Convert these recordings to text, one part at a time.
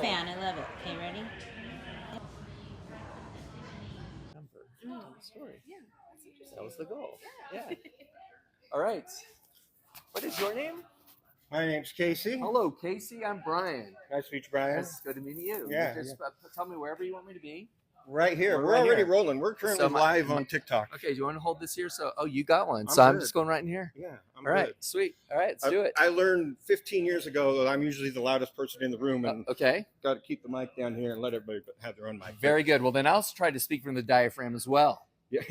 Fan, I love it. Okay, ready? Tell the story. Yeah, that's interesting. That was the goal. Yeah. All right. What is your name? My name's Casey. Hello, Casey. I'm Brian. Nice to meet you, Brian. It's good to meet you. Yeah, You just tell me wherever you want me to be. Right here. We're right already here. rolling. We're currently live on TikTok. Okay, you want to hold this here? So, you got one. I'm So I'm good. just going right in here. Yeah, I'm All right, good. sweet. All right, let's do it. I learned 15 years ago that I'm usually the loudest person in the room, and Okay. got to keep the mic down here and let everybody have their own mic. Very good. Well, then I'll try to speak from the diaphragm as well. Yeah.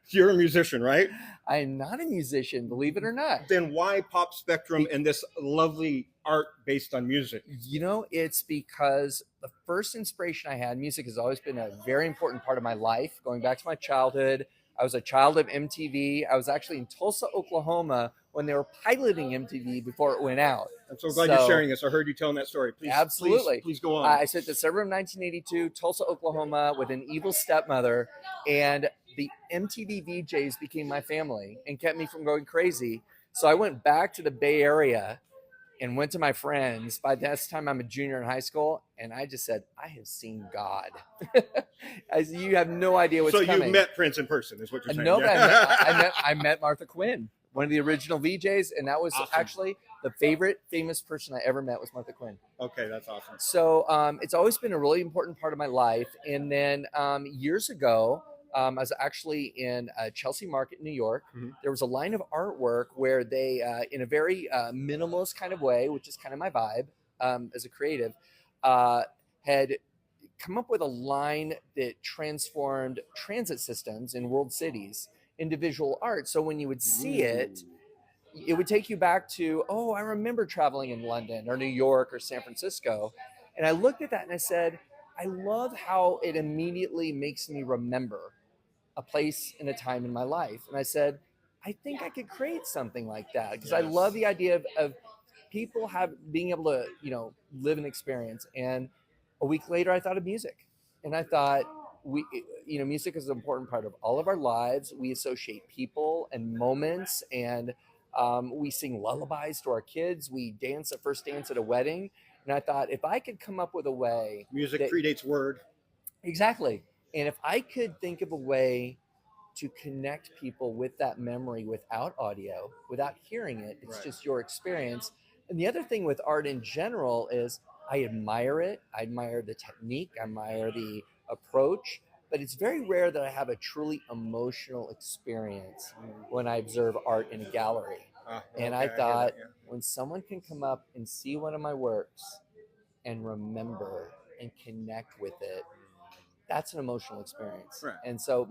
You're a musician, right? I'm not a musician, believe it or not. Then why Pop Spectrum and this lovely art based on music? You know, it's because the first inspiration I had, music has always been a very important part of my life. Going back to my childhood, I was a child of MTV. I was actually in Tulsa, Oklahoma when they were piloting MTV before it went out. I'm so glad you're sharing this. I heard you telling that story. Please, absolutely. Please go on. I spent December of 1982, Tulsa, Oklahoma, with an evil stepmother, and the MTV VJs became my family and kept me from going crazy. So I went back to the Bay Area and went to my friends. By this time, I'm a junior in high school, and I just said, I have seen God. You have no idea what's coming. So you met Prince in person, is what you're saying? No, but I met Martha Quinn, one of the original VJs, and that was actually the famous person I ever met was Martha Quinn. Okay, that's awesome. So it's always been a really important part of my life. And then years ago, I was actually in Chelsea Market, New York. Mm-hmm. There was a line of artwork where they, in a very minimalist kind of way, which is kind of my vibe as a creative, had come up with a line that transformed transit systems in world cities into visual art. So when you would see it, it would take you back to, I remember traveling in London or New York or San Francisco. And I looked at that and I said, I love how it immediately makes me remember a place and a time in my life. And I said, I think I could create something like that because I love the idea of people being able to, live an experience. And a week later, I thought of music, and I thought music is an important part of all of our lives. We associate people and moments, and we sing lullabies to our kids. We dance a first dance at a wedding. And I thought if I could come up with a way, music predates word. Exactly. And if I could think of a way to connect people with that memory without audio, without hearing it, it's just your experience. And the other thing with art in general is I admire it. I admire the technique. I admire the approach. But it's very rare that I have a truly emotional experience when I observe art in a gallery. And I thought when someone can come up and see one of my works and remember and connect with it, that's an emotional experience. Right. And so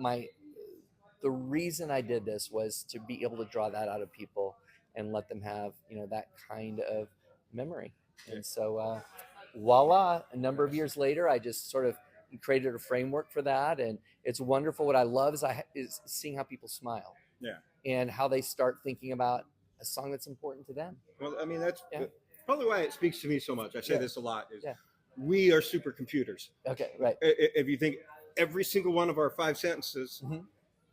the reason I did this was to be able to draw that out of people and let them have, that kind of memory. And so voila, a number of years later, I just sort of created a framework for that. And it's wonderful. What I love is seeing how people smile. Yeah. And how they start thinking about a song that's important to them. Well, I mean, that's probably why it speaks to me so much. I say this a lot is we are supercomputers. Okay, right. If you think every single one of our 5 sentences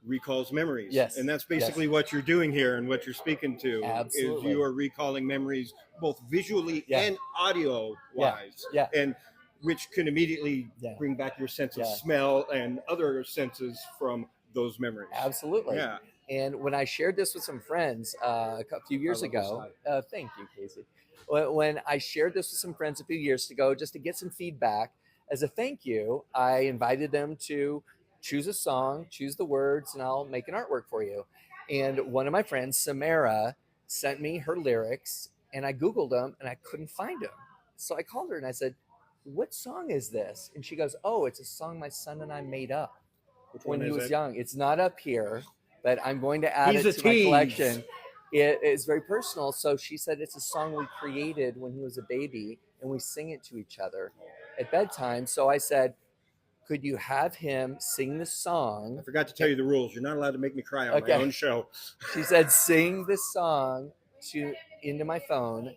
recalls memories. Yes. And that's basically what you're doing here and what you're speaking to. Absolutely. Is you are recalling memories both visually and audio wise. Yeah. And which can immedially bring back your sense of smell and other senses from those memories. Absolutely. Yeah. And when I shared this with some friends a few years ago, thank you, Casey. When I shared this with some friends a few years ago, just to get some feedback, as a thank you, I invited them to choose a song, choose the words, and I'll make an artwork for you. And one of my friends, Samara, sent me her lyrics, and I Googled them, and I couldn't find them. So I called her, and I said, what song is this? And she goes, it's a song my son and I made up when he was young. It's not up here, but I'm going to add it to my collection. It is very personal. So she said it's a song we created when he was a baby, and we sing it to each other at bedtime. So I said, could you have him sing the song? I forgot to tell you the rules. You're not allowed to make me cry on my own show. She said, sing this song into my phone,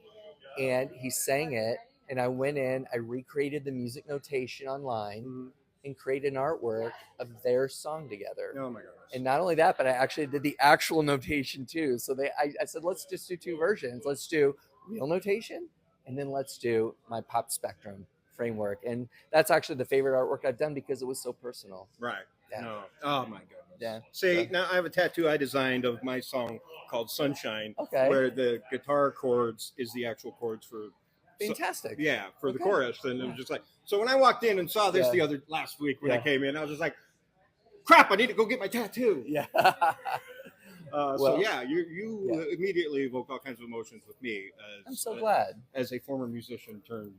and he sang it. And I went in, I recreated the music notation online and created an artwork of their song together. Oh my gosh. And not only that, but I actually did the actual notation too. So I said, let's just do 2 versions. Let's do real notation and then let's do my pop spectrum framework. And that's actually the favorite artwork I've done because it was so personal. Right. Yeah. No. Oh my goodness. Yeah. See, now I have a tattoo I designed of my song called Sunshine, Okay. where the guitar chords is the actual chords for. Fantastic. For the chorus. And it was just like, so when I walked in and saw this last week when I Yeah. came in, I was just like, crap, I need to go get my tattoo. Yeah. So yeah, you immediately evoke all kinds of emotions with me. I'm so glad. As a former musician turned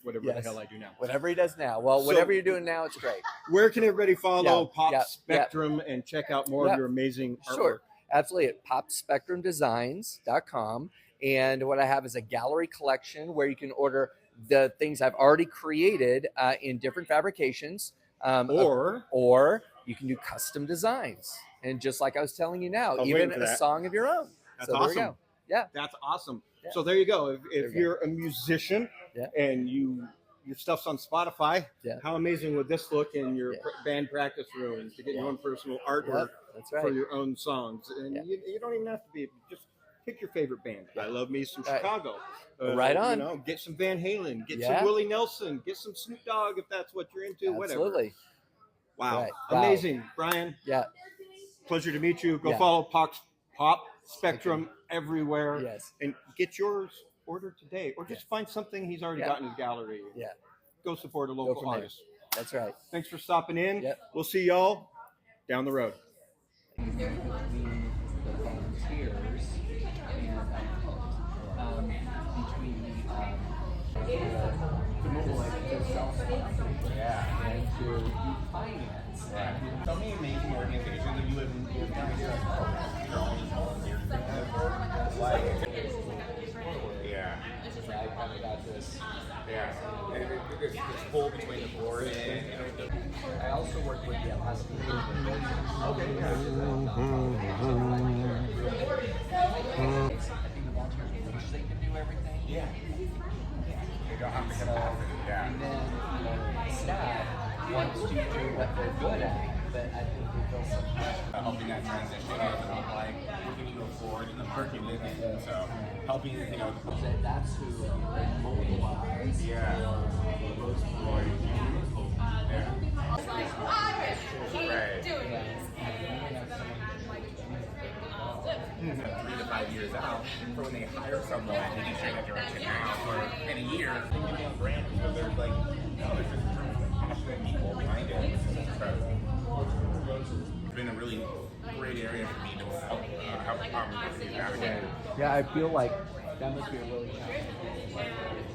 whatever the hell I do now. Whatever he does now. Well, whatever you're doing now, it's great. Where can everybody follow Pop Yeah. Spectrum and check out more of your amazing artwork? Sure. Absolutely. At popspectrumdesigns.com. And what I have is a gallery collection where you can order the things I've already created in different fabrications. Or you can do custom designs. And just like I was telling you now, even a song of your own. That's so awesome. There you go. Yeah. That's awesome. Yeah. So there you go. If you're a musician and your stuff's on Spotify, how amazing would this look in your band practice room to get your own personal artwork for your own songs? And you don't even have to be, just pick your favorite band. I love me some Chicago. Right on. You know, get some Van Halen, get some Willie Nelson, get some Snoop Dogg if that's what you're into, Absolutely. Whatever. Wow. Right. Amazing. Brian. Yeah. Pleasure to meet you. Go follow Pop Spectrum everywhere. Yes. And get yours ordered today. Or just find something he's already got in his gallery. Yeah. Go support a local artist. That's right. Thanks for stopping in. Yep. We'll see y'all down the road. Between the volunteers and between the mobilize self-sponsorship and to finance. So many amazing organizations that you have no idea of. They're all just volunteers. Like, I kind of got this. and this pull between the board and I also work with the hospital. okay, I think the volunteers wish they could do everything. yeah. They don't have to have capacity, And then staff wants to do what they're good at, but I think they feel sometimes helping that transition of like moving you forward in the market living. So helping, that's who they mobilize. Yeah. Right. 3 to 5 years out, for when they hire someone, they can share that direction now for in a year. They can be on brand because there's like, there's just passionate people behind it. It's incredible. It's been a really great area for me to help navigate. Yeah, I feel like that must be a really challenging